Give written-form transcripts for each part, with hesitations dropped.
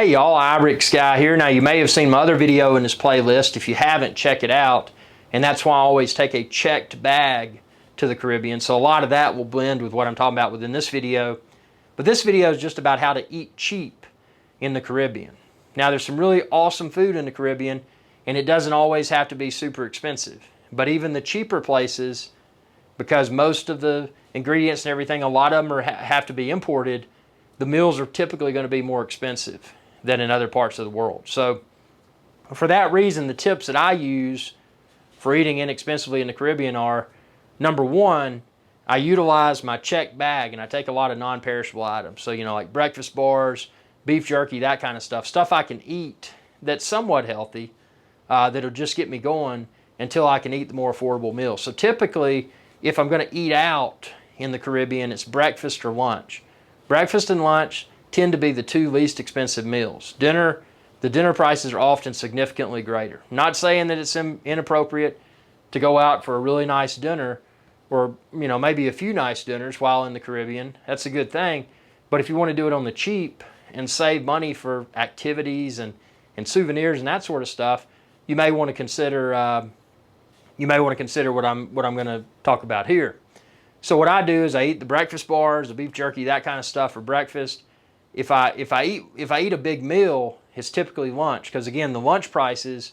Hey y'all, Ibrix Guy here. Now you may have seen my other video in this playlist. If you haven't, check it out. And that's why I always take a checked bag to the Caribbean. So a lot of that will blend with what I'm talking about within this video. But this video is just about how to eat cheap in the Caribbean. Now there's some really awesome food in the Caribbean, and it doesn't always have to be super expensive. But even the cheaper places, because most of the ingredients and everything, a lot of them have to be imported, the meals are typically going to be more expensive than in other parts of the world. So for that reason, the tips that I use for eating inexpensively in the Caribbean are, number one, I utilize my checked bag and I take a lot of non-perishable items. So, like breakfast bars, beef jerky, that kind of stuff. Stuff I can eat that's somewhat healthy, that'll just get me going until I can eat the more affordable meals. So typically, if I'm going to eat out in the Caribbean, it's breakfast or lunch. Breakfast and lunch tend to be the two least expensive meals. The dinner prices are often significantly greater. Not saying that it's inappropriate to go out for a really nice dinner or maybe a few nice dinners while in the Caribbean. That's a good thing. But if you want to do it on the cheap and save money for activities and souvenirs and that sort of stuff, you may want to consider what I'm going to talk about here. So what I do is I eat the breakfast bars, the beef jerky, that kind of stuff for breakfast. If I eat a big meal, it's typically lunch, because again, the lunch prices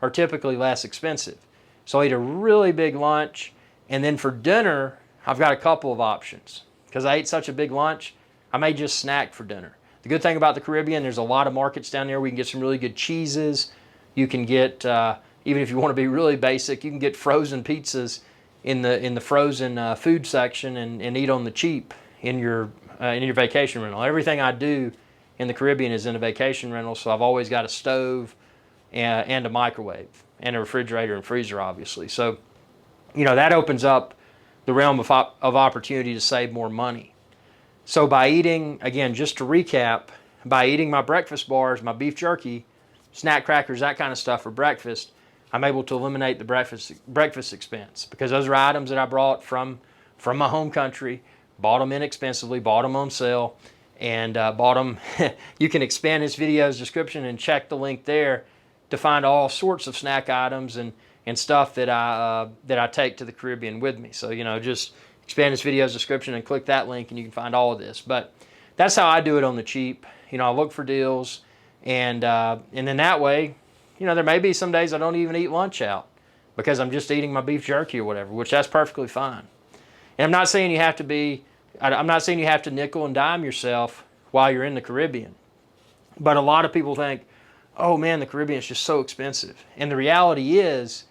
are typically less expensive. So I eat a really big lunch, and then for dinner, I've got a couple of options. Because I ate such a big lunch, I may just snack for dinner. The good thing about the Caribbean, there's a lot of markets down there. We can get some really good cheeses. You can get, even if you want to be really basic, you can get frozen pizzas in the frozen food section and eat on the cheap in your vacation rental. Everything I do in the Caribbean is in a vacation rental, so I've always got a stove and a microwave and a refrigerator and freezer, obviously. So, that opens up the realm of opportunity to save more money. So by eating, again, just to recap, by eating my breakfast bars, my beef jerky, snack crackers, that kind of stuff for breakfast, I'm able to eliminate the breakfast expense, because those are items that I brought from my home country, bought them inexpensively, bought them on sale, and bought them. You can expand this video's description and check the link there to find all sorts of snack items and stuff that I take to the Caribbean with me. So just expand this video's description and click that link, and you can find all of this. But that's how I do it on the cheap. I look for deals, and then that way, there may be some days I don't even eat lunch out because I'm just eating my beef jerky or whatever, which that's perfectly fine. And I'm not saying you have to nickel and dime yourself while you're in the Caribbean. But a lot of people think, oh man, the Caribbean is just so expensive. And the reality is,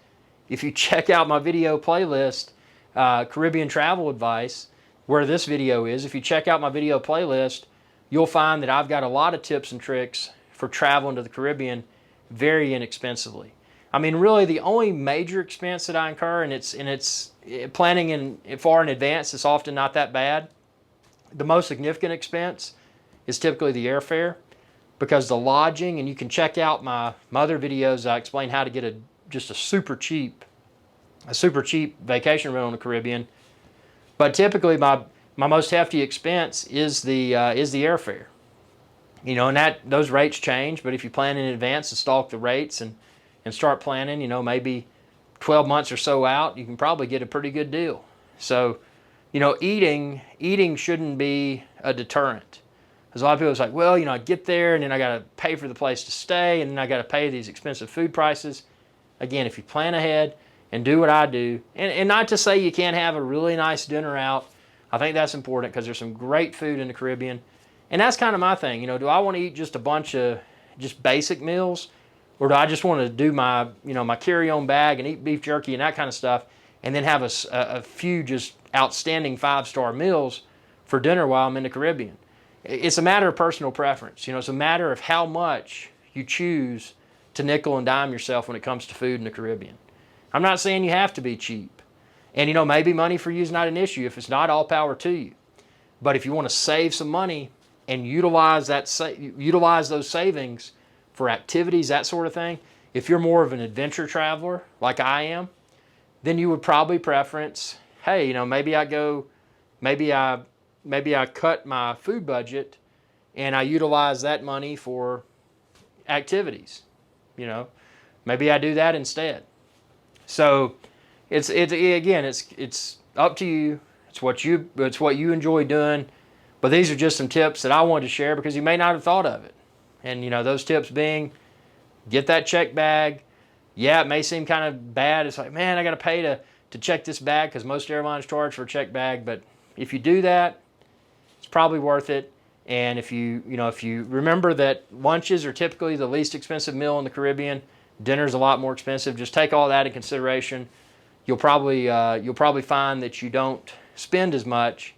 if you check out my video playlist, Caribbean Travel Advice, where this video is, if you check out my video playlist, you'll find that I've got a lot of tips and tricks for traveling to the Caribbean very inexpensively. I mean, really, the only major expense that I incur, and it's planning far in advance, it's often not that bad. The most significant expense is typically the airfare, because the lodging, and you can check out my other videos, I explain how to get just a super cheap vacation rental in the Caribbean. But typically, my most hefty expense is the airfare. And those rates change, but if you plan in advance and stalk the rates and start planning, maybe 12 months or so out, you can probably get a pretty good deal. So, eating shouldn't be a deterrent. Because a lot of people are like, well, I get there and then I got to pay for the place to stay and then I got to pay these expensive food prices. Again, if you plan ahead and do what I do, and not to say you can't have a really nice dinner out, I think that's important because there's some great food in the Caribbean. And that's kind of my thing. Do I want to eat just a bunch of just basic meals, or do I just want to do my my carry-on bag and eat beef jerky and that kind of stuff, and then have a few just outstanding 5-star meals for dinner while I'm in the Caribbean? It's a matter of personal preference. It's a matter of how much you choose to nickel and dime yourself when it comes to food in the Caribbean. I'm not saying you have to be cheap, and maybe money for you is not an issue. If it's not, all power to you. But if you want to save some money and utilize those savings for activities, that sort of thing, if you're more of an adventure traveler like I am, then you would probably preference, hey, maybe I cut my food budget and I utilize that money for activities. You know, maybe I do that instead. So it's up to you. It's what you enjoy doing. But these are just some tips that I wanted to share because you may not have thought of it. And, you know, those tips being, get that check bag. Yeah, it may seem kind of bad. It's like, man, I got to pay to check this bag because most airlines charge for a check bag. But if you do that, it's probably worth it. And if you remember that lunches are typically the least expensive meal in the Caribbean, dinner's a lot more expensive. Just take all that in consideration. You'll probably find that you don't spend as much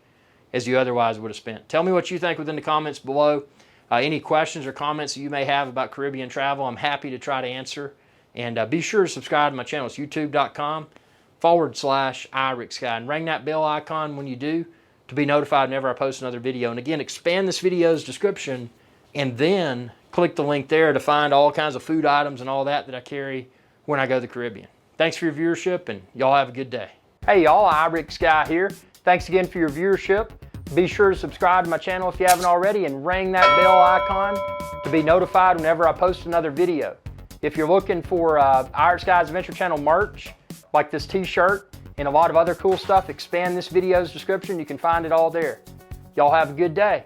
as you otherwise would have spent. Tell me what you think within the comments below. Any questions or comments that you may have about Caribbean travel, I'm happy to try to answer. And be sure to subscribe to my channel. It's youtube.com/iRickSky. And ring that bell icon when you do to be notified whenever I post another video. And again, expand this video's description and then click the link there to find all kinds of food items and all that I carry when I go to the Caribbean. Thanks for your viewership, and y'all have a good day. Hey y'all, iRickSky here. Thanks again for your viewership. Be sure to subscribe to my channel if you haven't already and ring that bell icon to be notified whenever I post another video. If you're looking for iRickSky's Adventure Channel merch, like this t-shirt and a lot of other cool stuff, expand this video's description. You can find it all there. Y'all have a good day.